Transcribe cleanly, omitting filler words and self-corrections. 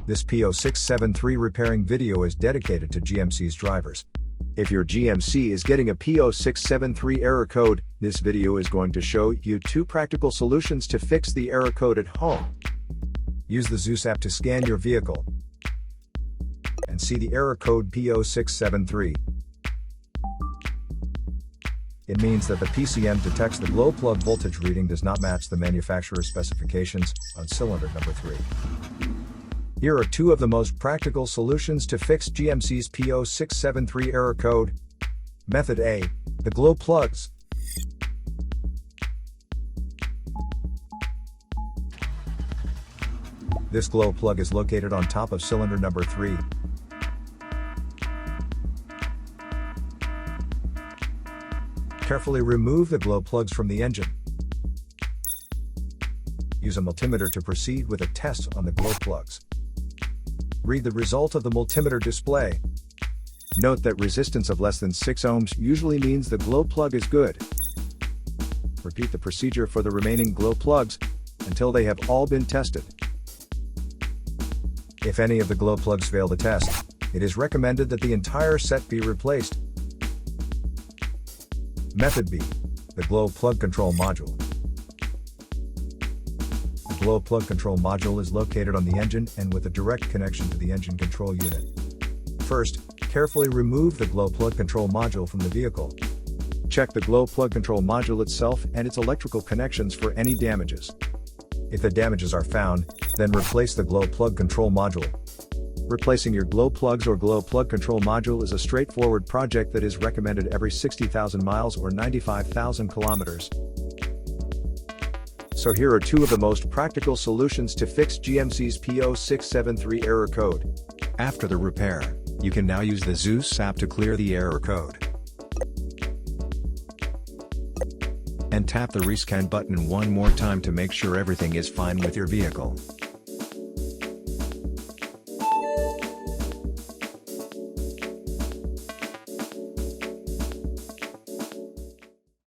This P0673 repairing video is dedicated to GMC's drivers. If your GMC is getting a P0673 error code, this video is going to show you 2 practical solutions to fix the error code at home. Use the Zeus app to scan your vehicle and see the error code P0673. It means that the PCM detects the glow plug voltage reading does not match the manufacturer's specifications on cylinder number 3. Here are 2 of the most practical solutions to fix GMC's P0673 error code. Method A, the glow plugs. This glow plug is located on top of cylinder number 3. Carefully remove the glow plugs from the engine. Use a multimeter to proceed with a test on the glow plugs. Read the result of the multimeter display. Note that resistance of less than 6 ohms usually means the glow plug is good. Repeat the procedure for the remaining glow plugs until they have all been tested. If any of the glow plugs fail the test, it is recommended that the entire set be replaced. Method B, the glow plug control module. The glow plug control module is located on the engine and with a direct connection to the engine control unit. First, carefully remove the glow plug control module from the vehicle. Check the glow plug control module itself and its electrical connections for any damages. If the damages are found, then replace the glow plug control module. Replacing your glow plugs or glow plug control module is a straightforward project that is recommended every 60,000 miles or 95,000 kilometers. So here are 2 of the most practical solutions to fix GMC's P0673 error code. After the repair, you can now use the Zeus app to clear the error code. And tap the rescan button one more time to make sure everything is fine with your vehicle.